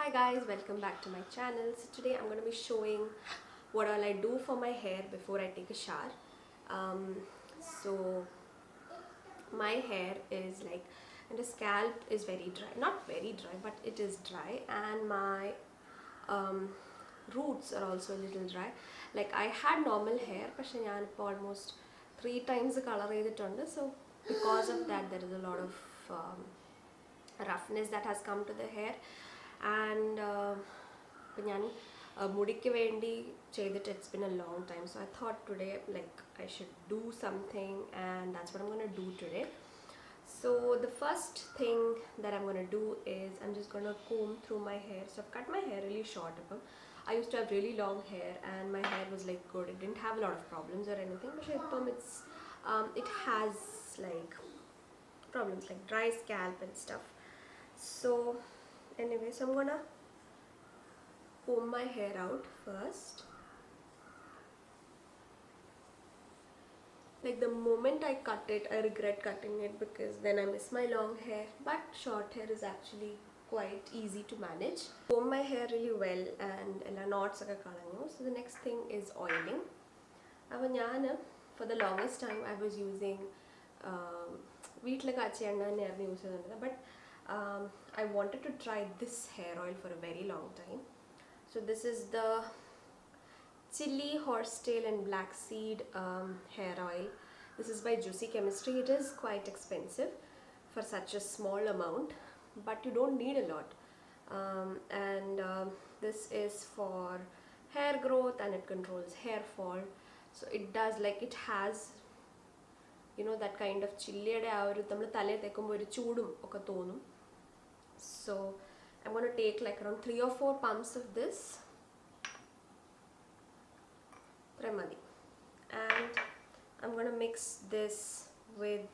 Hi guys, welcome back to my channel. So today I'm going to be showing what all I do for my hair before I take a shower. So my hair is like, and the scalp is very dry, not very dry, but it is dry, and my um, roots are also a little dry. Like I had normal hair, but I almost 3 times the color ചെയ്തിട്ടുണ്ട്. So because of that there is a lot of roughness that has come to the hair. And ഇപ്പം ഞാൻ മുടിക്ക് വേണ്ടി ചെയ്തിട്ട് it's been a long time, so I thought today like I should do something, and that's what I'm going to do today. So the first thing that I'm going to do is I'm just going to comb through my hair. So I've cut my hair really short. I used to have really long hair and my hair was like good, it didn't have a lot of problems or anything, but it has like problems like dry scalp and stuff. So anyway, so I'm gonna comb my hair out first. Like the moment I cut it, I regret cutting it because then I miss my long hair, but short hair is actually quite easy to manage. Comb my hair really well and ella knots okke kalanju. So the next thing is oiling. Appo njan for the longest time I was using veetile kaachchiya enna thaneyanu use cheyyunnathu, but I wanted to try this hair oil for a very long time. So this is the chili, horsetail and black seed hair oil. This is by Juicy Chemistry. It is quite expensive for such a small amount, but you don't need a lot. This is for hair growth and it controls hair fall. So it does, like, it has, you know, that kind of chili nammal thalaye thekkumbo oru choodum okke thonum. So I'm going to take like around 3 or 4 pumps of this. And I'm going to mix this with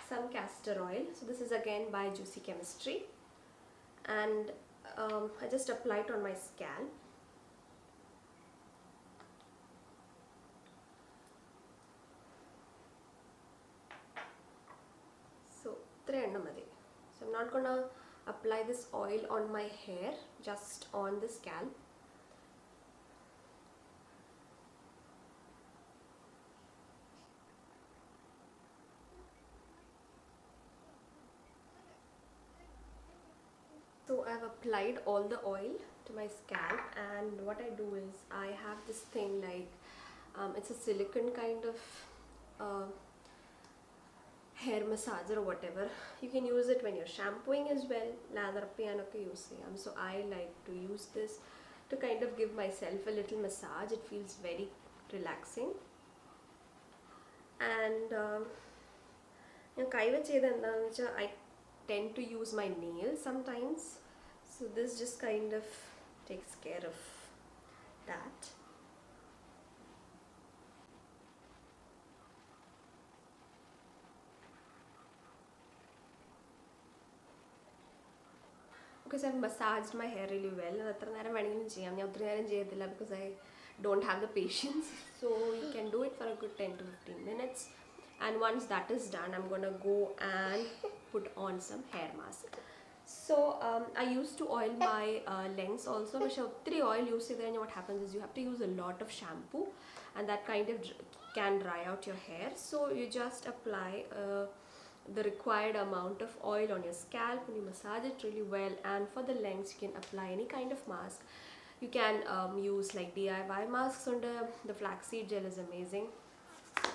some castor oil. So this is again by Juicy Chemistry, and I just apply it on my scalp. So I'm not going to apply this oil on my hair, just on the scalp. So I've applied all the oil to my scalp, and what I do is I have this thing like it's a silicone kind of hair massager or whatever. You can use it when you're shampooing as well. So I like to use this to kind of give myself a little massage. It feels very relaxing. And I tend to use my nails sometimes, so this just kind of takes care of that. Because I've massaged my hair really well, because I don't have the patience. So you can do it for a good 10 to 15 minutes, and once that is done, I'm gonna go and put on some hair mask. So I used to oil my lengths also, but oil use what happens is you have to use a lot of shampoo, and that kind of can dry out your hair. So you just apply the required amount of oil on your scalp and you massage it really well. And for the lengths, you can apply any kind of mask. You can use like DIY masks under. The flaxseed gel is amazing.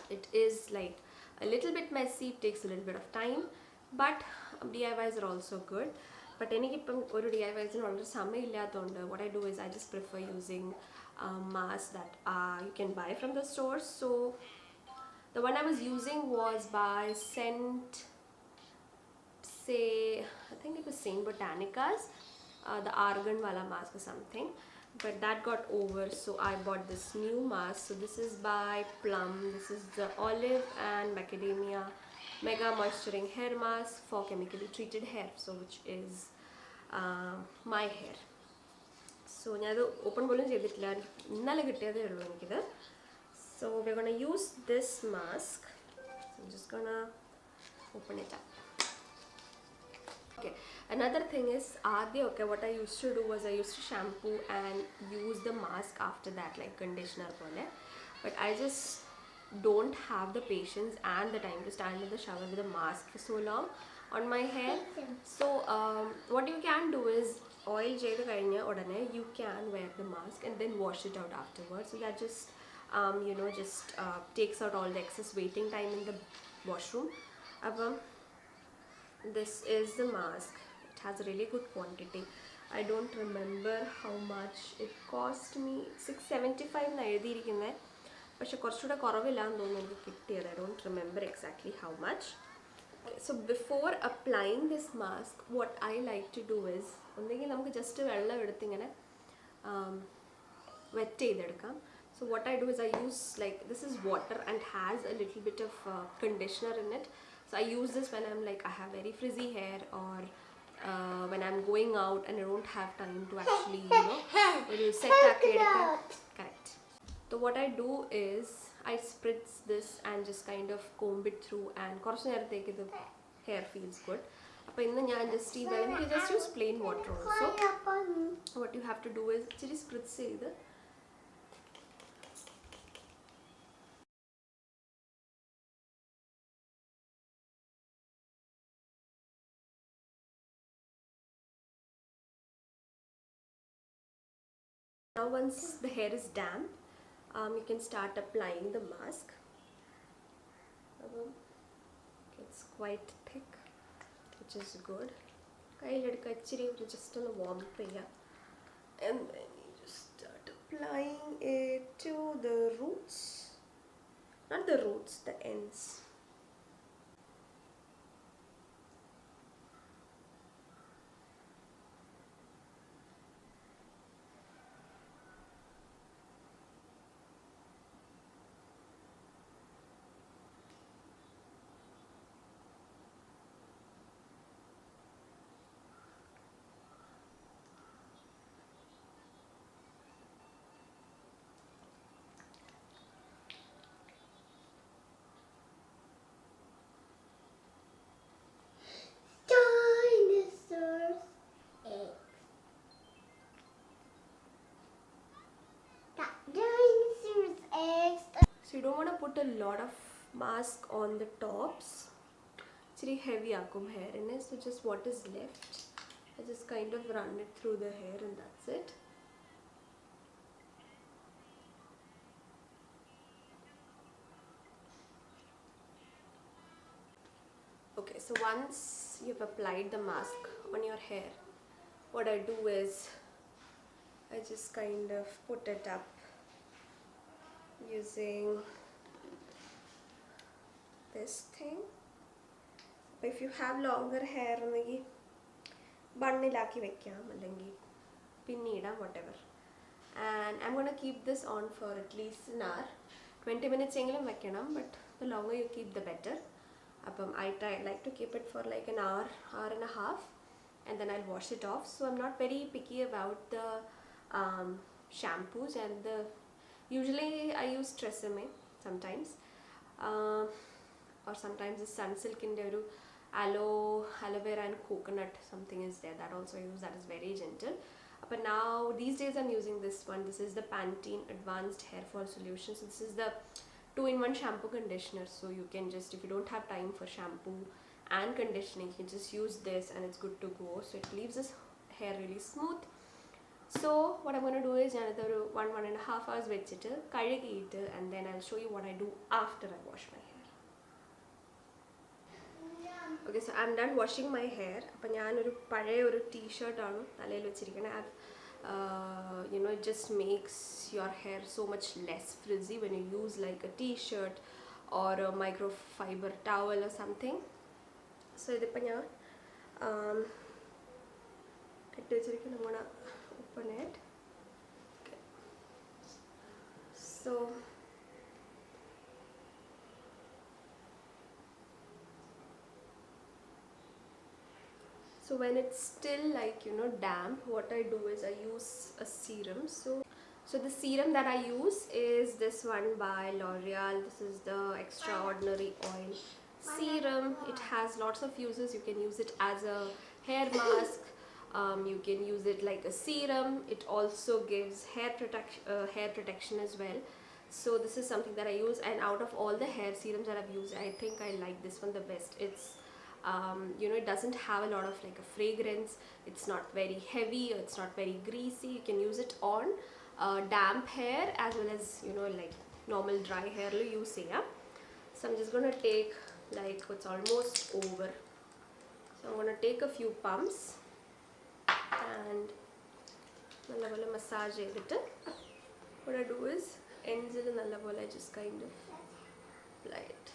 It is like a little bit messy, it takes a little bit of time, but DIYs are also good. But DIYs what I do is I just prefer using masks that you can buy from the stores. So the one I was using was by I think it was Saint Botanica's, the argan wala mask or something, but that got over, so I bought this new mask. So this is by Plum. This is the olive and macadamia mega moisturizing hair mask for chemically treated hair, so which is my hair. So I open bolum cheyiditilla, innale kittiyade ullu enikku. So we're going to use this mask. So I'm just going to open it up. Okay, Another thing is, okay, what I used to do was I used to shampoo and use the mask after that, like conditioner pole. But I just don't have the patience and the time to stand in the shower with a mask for so long on my hair. So what you can do is, oil ചെയ്ത് കഴിഞ്ഞ ഉടനെ you can wear the mask and then wash it out afterwards. So that just just takes out all the excess waiting time in the washroom. അപ്പം this is the mask. It has a really good quantity. I don't remember how much it cost me. 675 എന്ന് എഴുതിയിരിക്കുന്നത്, പക്ഷെ കുറച്ചുകൂടെ കുറവില്ലാന്ന് തോന്നുന്നു എനിക്ക് കിട്ടിയത്. I don't remember exactly how much. Okay, so before applying this mask, what I like to do is, ഒന്നെങ്കിൽ നമുക്ക് just വെള്ളം എടുത്തിങ്ങനെ wet ചെയ്തെടുക്കാം. So what I do is I use, like, this is water and has a little bit of conditioner in it. So I use this when I'm like, I have very frizzy hair, or when I'm going out and I don't have time to actually, set correct. So what I do is I spritz this and just kind of comb it through, and കുറച്ച് നേരത്തേക്ക് the hair feels good. അപ്പോൾ ഇന്ന് ഞാൻ just ഈ വെള്ളം, you just use plain water also. What you have to do is ഇച്ചിരി spritz ചെയ്ത് now once the hair is damp, you can start applying the mask. It's quite thick, which is good. Just warm, and then you just start applying it to the roots, not the roots, the ends. So you don't want to put a lot of mask on the tops. It's really heavy akum hair in it. So just what is left, I just kind of run it through the hair, and that's it. Okay, so once you've applied the mask on your hair, what I do is I just kind of put it up using this thing. If you have longer hair, bannilaki vekkam allengi pinnida, whatever. And I'm going to keep this on for at least an hour. 20 minutes engilum vekkanam, but the longer you keep the better. I like to keep it for like an hour, hour and a half, and then I'll wash it off. So I'm not very picky about the shampoos, and usually I use Tresemme sometimes, or sometimes the Sunsilk in there, aloe vera and coconut something is there, that also I use. That is very gentle. But now these days I'm using this one. This is the Pantene Advanced Hair Fall Solution. So this is the 2-in-1 shampoo conditioner. So you can just, if you don't have time for shampoo and conditioning, you can just use this and it's good to go. So it leaves this hair really smooth. So what I'm going to do is another 1.5 hours vechittu kazhugittu, and then I'll show you what I do after I wash my hair. Okay, so I'm done washing my hair. അപ്പോൾ ഞാനൊരു പഴയ ഒരു t-shirt ആണ് തലയിൽ വെച്ചിരിക്കുന്നത്. It just makes your hair so much less frizzy when you use like a t-shirt or a microfiber towel or something. So ഇതിപ്പോൾ ഞാൻ ഇട്ട് വെച്ചിരിക്കുന്നത്. I'm gonna open it. Okay. So when it's still like damp, what I do is I use a serum. So the serum that I use is this one by L'Oreal. This is the Extraordinary Oil Serum. It has lots of uses. You can use it as a hair mask. You can use it like a serum. It also gives hair protection as well. So this is something that I use, and out of all the hair serums that I've used, I think I like this one the best. It's you know, it doesn't have a lot of like a fragrance. It's not very heavy, or it's not very greasy. You can use it on damp hair as well as, you know, like normal dry hair use cheya. So I'm just gonna take, like, it's almost over, so I'm gonna take a few pumps and nalla massage edittu. What I do is ends it nalla pole just kind of apply it.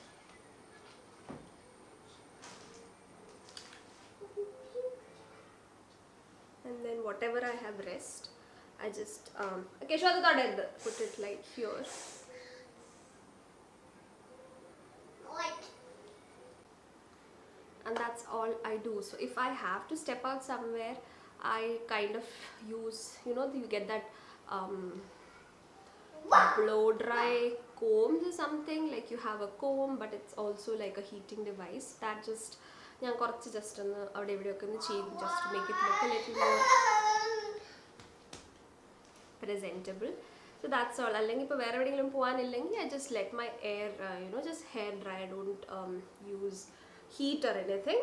And then whatever I have rest, I just okay, put it like here. And that's all I do. So if I have to step out somewhere, I kind of use, you know, you get that blow dry combs or something, like you have a comb but it's also like a heating device. That just just to make it look a little more presentable. So that's all. I just let my air you know, just hair dry. I don't use heat or anything.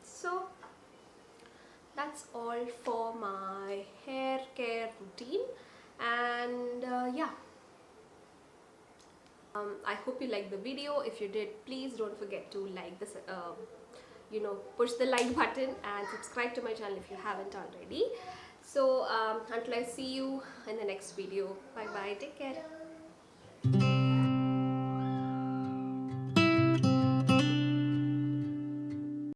So that's all for my hair care routine. And yeah, I hope you liked the video. If you did, please don't forget to like this, you know, push the like button and subscribe to my channel if you haven't already. So until I see you in the next video, bye bye, take care.